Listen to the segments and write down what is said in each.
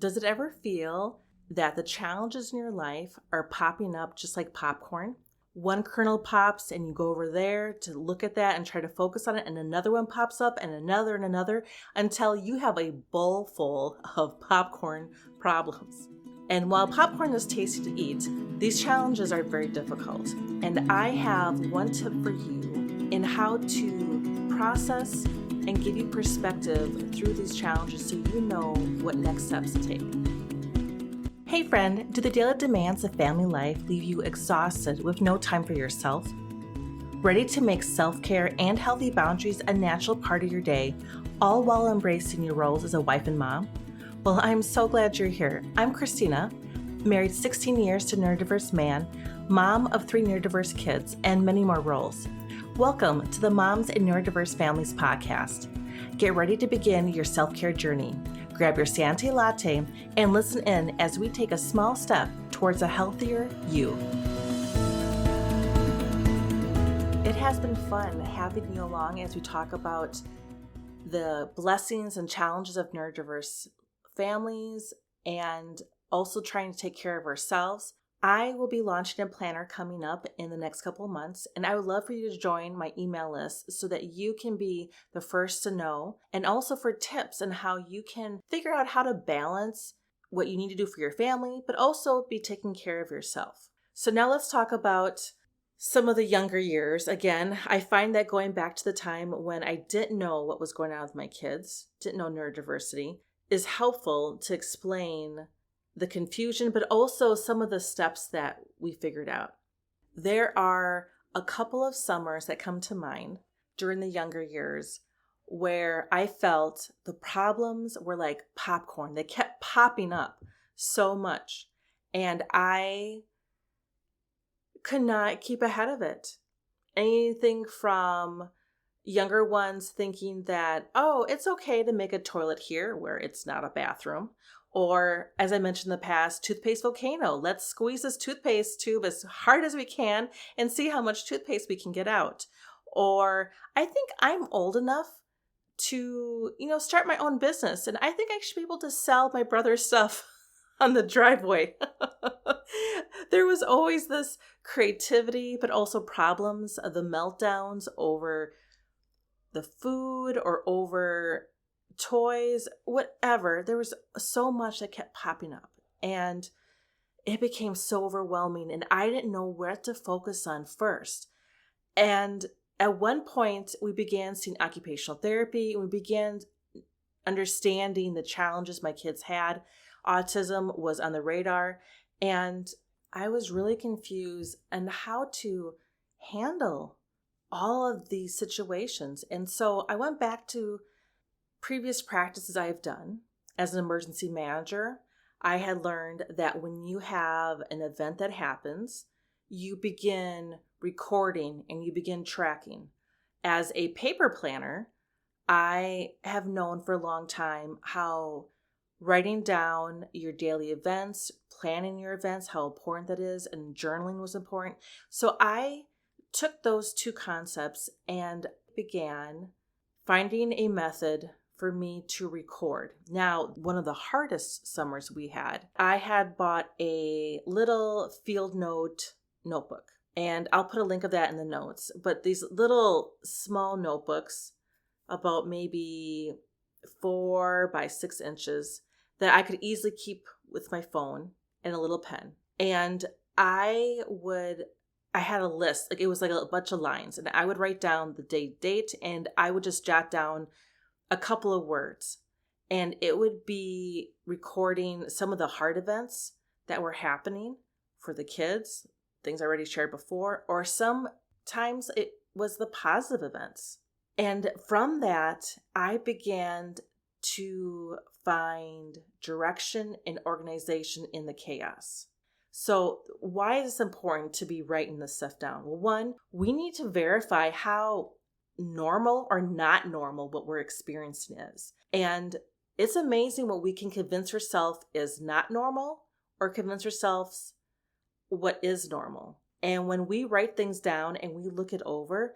Does it ever feel that the challenges in your life are popping up just like popcorn? One kernel pops and you go over there to look at that and try to focus on it, and another one pops up and another until you have a bowl full of popcorn problems. And while popcorn is tasty to eat, these challenges are very difficult. And I have one tip for you in how to process and give you perspective through these challenges so you know what next steps to take. Hey friend, do the daily demands of family life leave you exhausted with no time for yourself? Ready to make self-care and healthy boundaries a natural part of your day, all while embracing your roles as a wife and mom? Well, I'm so glad you're here. I'm Christina, married 16 years to a neurodiverse man, mom of 3 neurodiverse kids, and many more roles. Welcome to the Moms in Neurodiverse Families podcast. Get ready to begin your self-care journey. Grab your Sante latte and listen in as we take a small step towards a healthier you. It has been fun having you along as we talk about the blessings and challenges of neurodiverse families and also trying to take care of ourselves. I will be launching a planner coming up in the next couple of months, and I would love for you to join my email list so that you can be the first to know, and also for tips on how you can figure out how to balance what you need to do for your family, but also be taking care of yourself. So now let's talk about some of the younger years. Again, I find that going back to the time when I didn't know what was going on with my kids, didn't know neurodiversity, is helpful to explain the confusion, but also some of the steps that we figured out. There are a couple of summers that come to mind during the younger years where I felt the problems were like popcorn. They kept popping up so much, and I could not keep ahead of it. Anything from younger ones thinking that, oh, it's okay to make a toilet here where it's not a bathroom. Or, as I mentioned in the past, toothpaste volcano. Let's squeeze this toothpaste tube as hard as we can and see how much toothpaste we can get out. Or, I think I'm old enough to, start my own business, and I think I should be able to sell my brother's stuff on the driveway. There was always this creativity, but also problems of the meltdowns over the food or over toys, whatever. There was so much that kept popping up, and it became so overwhelming, and I didn't know where to focus on first. And at one point, we began seeing occupational therapy, and we began understanding the challenges my kids had. Autism was on the radar, and I was really confused on how to handle all of these situations. And so I went back to previous practices I have done as an emergency manager. I had learned that when you have an event that happens, you begin recording and you begin tracking. As a paper planner, I have known for a long time how writing down your daily events, planning your events, how important that is, and journaling was important. So I took those two concepts and began finding a method for me to record. Now, one of the hardest summers we had, I had bought a little field note notebook, and I'll put a link of that in the notes. But these little small notebooks, about maybe 4 by 6 inches, that I could easily keep with my phone and a little pen. And I had a list, like it was like a bunch of lines, and I would write down the date, and I would just jot down a couple of words, and it would be recording some of the hard events that were happening for the kids, things I already shared before, or sometimes it was the positive events. And from that, I began to find direction and organization in the chaos. So why is it important to be writing this stuff down? Well, one, we need to verify how normal or not normal what we're experiencing is. And it's amazing what we can convince ourselves is not normal or convince ourselves what is normal. And when we write things down and we look it over,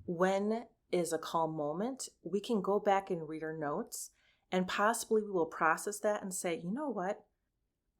when is a calm moment, we can go back and read our notes And possibly we will process that and say, you know what?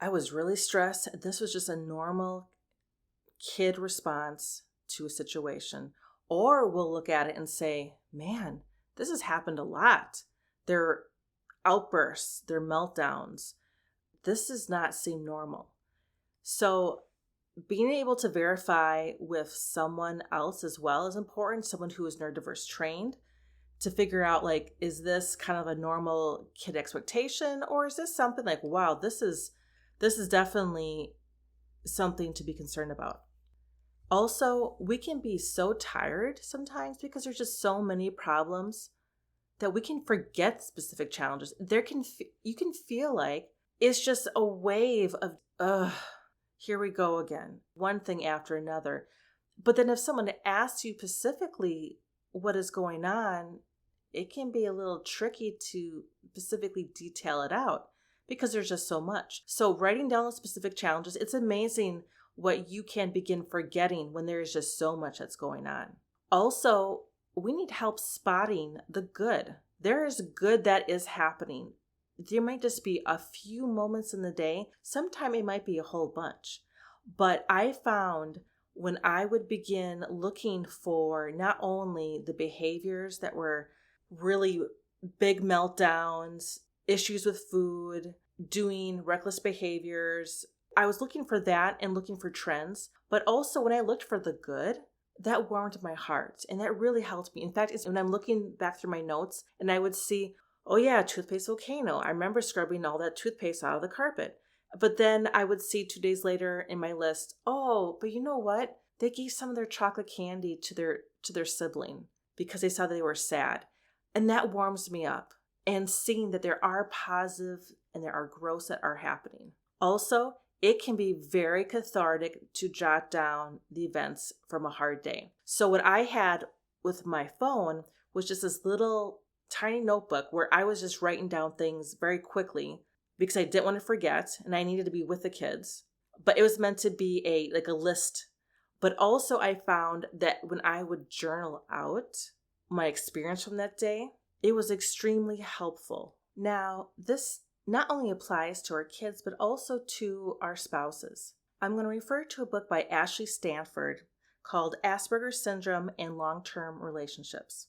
I was really stressed. This was just a normal kid response to a situation. Or we'll look at it and say, man, this has happened a lot. Their outbursts, their meltdowns. This does not seem normal. So being able to verify with someone else as well is important, someone who is neurodiverse trained, to figure out, like, is this kind of a normal kid expectation, or is this something like, wow, this is definitely something to be concerned about. Also, we can be so tired sometimes because there's just so many problems that we can forget specific challenges. You can feel like it's just a wave of, here we go again, one thing after another. But then if someone asks you specifically what is going on, it can be a little tricky to specifically detail it out because there's just so much. So writing down the specific challenges, it's amazing what you can begin forgetting when there is just so much that's going on. Also, we need help spotting the good. There is good that is happening. There might just be a few moments in the day. Sometimes it might be a whole bunch. But I found when I would begin looking for not only the behaviors that were really big meltdowns, issues with food, doing reckless behaviors, I was looking for that and looking for trends. But also when I looked for the good, that warmed my heart and that really helped me. In fact, it's when I'm looking back through my notes and I would see, oh yeah, toothpaste volcano. I remember scrubbing all that toothpaste out of the carpet. But then I would see 2 days later in my list, oh, but you know what? They gave some of their chocolate candy to their sibling because they saw they were sad. And that warms me up. And seeing that there are positive and there are growths that are happening. Also, it can be very cathartic to jot down the events from a hard day. So what I had with my phone was just this little tiny notebook where I was just writing down things very quickly because I didn't want to forget and I needed to be with the kids. But it was meant to be a list. But also I found that when I would journal out my experience from that day, it was extremely helpful. Now, this not only applies to our kids, but also to our spouses. I'm going to refer to a book by Ashley Stanford called Asperger's Syndrome and Long-Term Relationships.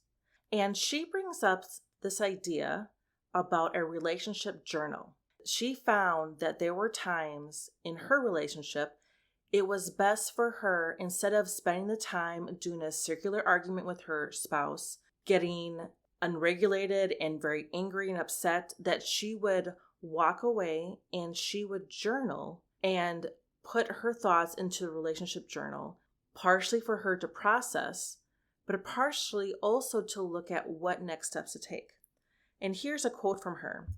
And she brings up this idea about a relationship journal. She found that there were times in her relationship it was best for her, instead of spending the time doing a circular argument with her spouse, getting unregulated and very angry and upset, that she would walk away and she would journal and put her thoughts into the relationship journal, partially for her to process, but partially also to look at what next steps to take. And here's a quote from her.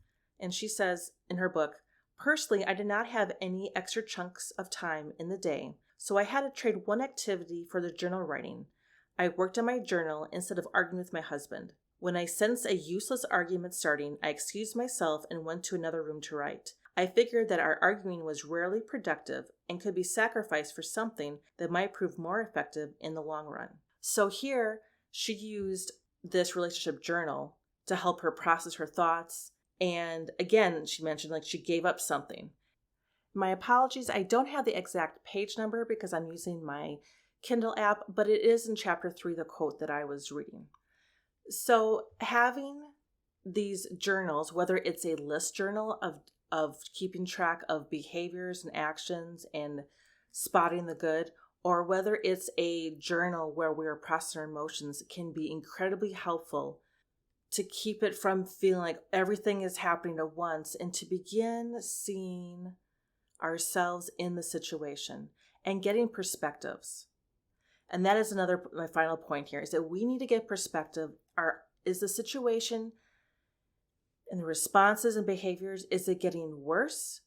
And she says in her book, "Personally, I did not have any extra chunks of time in the day, so I had to trade one activity for the journal writing. I worked on my journal instead of arguing with my husband. When I sensed a useless argument starting, I excused myself and went to another room to write. I figured that our arguing was rarely productive and could be sacrificed for something that might prove more effective in the long run." So here, she used this relationship journal to help her process her thoughts. And again, she mentioned she gave up something. My apologies, I don't have the exact page number because I'm using my Kindle app, but it is in chapter 3, the quote that I was reading. So having these journals, whether it's a list journal of keeping track of behaviors and actions and spotting the good, or whether it's a journal where we're processing our emotions, can be incredibly helpful to keep it from feeling like everything is happening at once and to begin seeing ourselves in the situation and getting perspectives. And that is my final point here, is that we need to get perspective. Is the situation and the responses and behaviors, is it getting worse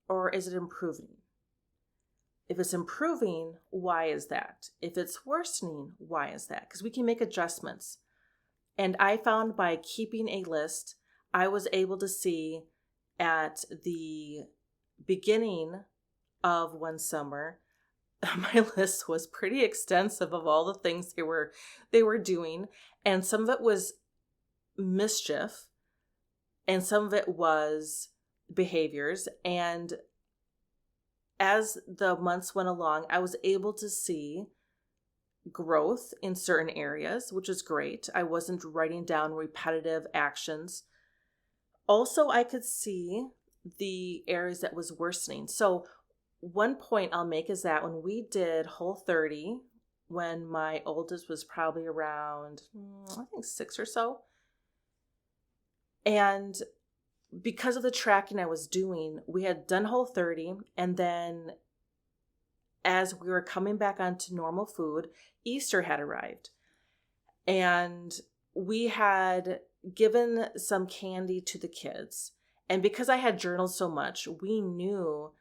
or is it improving? If it's improving, why is that? If it's worsening, why is that? Because we can make adjustments. And I found by keeping a list, I was able to see at the beginning of one summer, my list was pretty extensive of all the things they were doing. And some of it was mischief. and some of it was behaviors. And as the months went along, I was able to see growth in certain areas, which is great. I wasn't writing down repetitive actions. Also, I could see the areas that was worsening. So one point I'll make is that when we did Whole30, when my oldest was probably around, I think 6 or so, and because of the tracking I was doing, we had done Whole30, and then as we were coming back onto normal food, Easter had arrived. And we had given some candy to the kids. And because I had journaled so much, we knew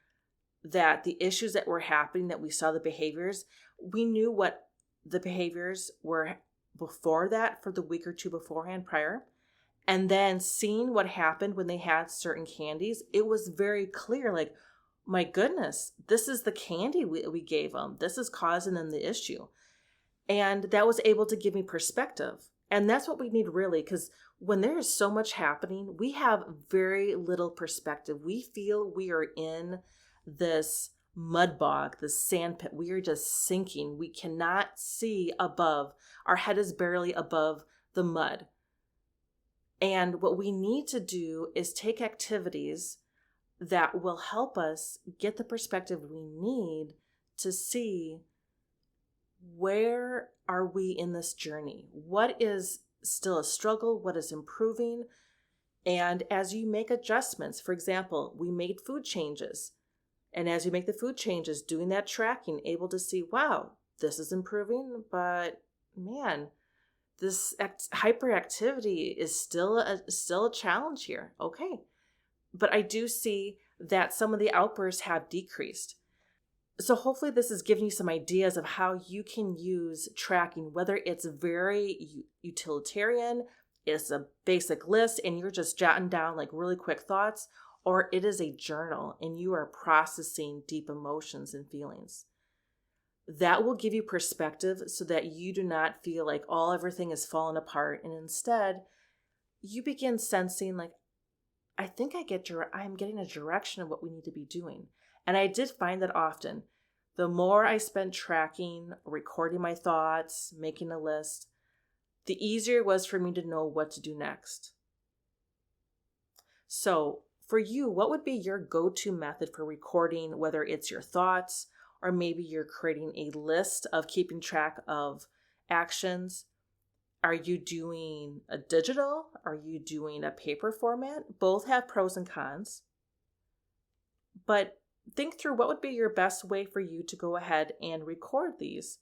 that the issues that were happening, that we saw the behaviors, we knew what the behaviors were before that, for the week or two beforehand prior. And then seeing what happened when they had certain candies, it was very clear, like, my goodness, this is the candy we gave them. This is causing them the issue. And that was able to give me perspective. And that's what we need really, because when there is so much happening, we have very little perspective. We feel we are in this mud bog, this sand pit. We are just sinking. We cannot see above. Our head is barely above the mud. And what we need to do is take activities that will help us get the perspective we need to see, where are we in this journey? What is still a struggle? What is improving? And as you make adjustments, for example, we made food changes. And as you make the food changes, doing that tracking, able to see, wow, this is improving, but man, this hyperactivity is still a challenge here. Okay. But I do see that some of the outbursts have decreased. So hopefully this is giving you some ideas of how you can use tracking, whether it's very utilitarian, it's a basic list and you're just jotting down like really quick thoughts, or it is a journal and you are processing deep emotions and feelings. That will give you perspective so that you do not feel like everything is falling apart, and instead you begin sensing like, I think I'm getting a direction of what we need to be doing. And I did find that often, the more I spent tracking, recording my thoughts, making a list, the easier it was for me to know what to do next. So for you, what would be your go-to method for recording, whether it's your thoughts, or maybe you're creating a list of keeping track of actions? Are you doing a digital? Are you doing a paper format? Both have pros and cons. But think through what would be your best way for you to go ahead and record these.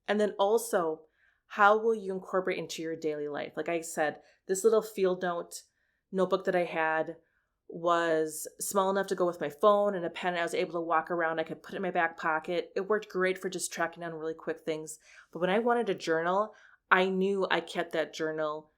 And then also, how will you incorporate into your daily life? Like I said, this little field notebook that I had was small enough to go with my phone and a pen. I was able to walk around. I could put it in my back pocket. It worked great for just tracking down really quick things. But when I wanted a journal, I knew I kept that journal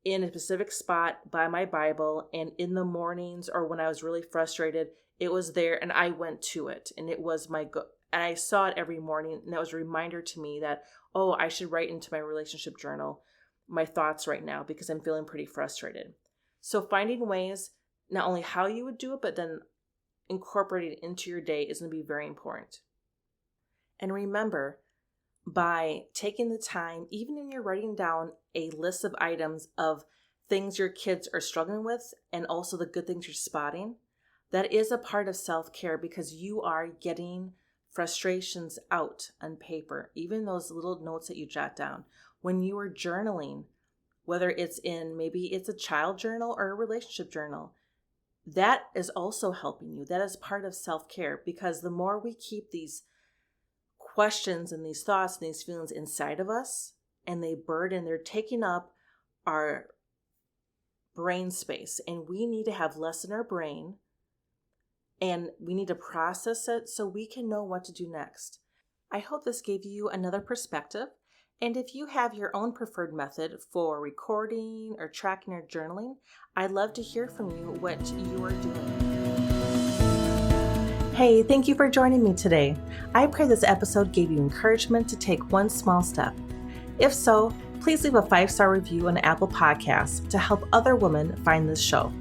in a specific spot by my Bible, and in the mornings or when I was really frustrated, it was there and I went to it, and it was and I saw it every morning, and that was a reminder to me that, I should write into my relationship journal my thoughts right now because I'm feeling pretty frustrated. So finding ways, not only how you would do it, but then incorporating it into your day is going to be very important. And remember, by taking the time, even when you're writing down a list of items of things your kids are struggling with and also the good things you're spotting, that is a part of self-care because you are getting frustrations out on paper, even those little notes that you jot down. When you are journaling, whether it's maybe it's a child journal or a relationship journal, that is also helping you. That is part of self-care, because the more we keep these questions and these thoughts and these feelings inside of us, and they're taking up our brain space, and we need to have less in our brain, and we need to process it so we can know what to do next. I hope this gave you another perspective, and if you have your own preferred method for recording or tracking or journaling, I'd love to hear from you what you are doing. Hey, thank you for joining me today. I pray this episode gave you encouragement to take one small step. If so, please leave a 5-star review on Apple Podcasts to help other women find this show.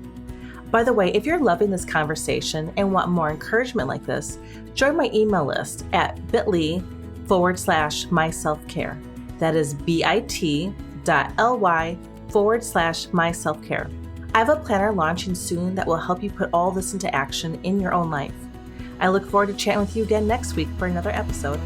By the way, if you're loving this conversation and want more encouragement like this, join my email list at bit.ly/myselfcare. That is bit.ly/myselfcare. I have a planner launching soon that will help you put all this into action in your own life. I look forward to chatting with you again next week for another episode.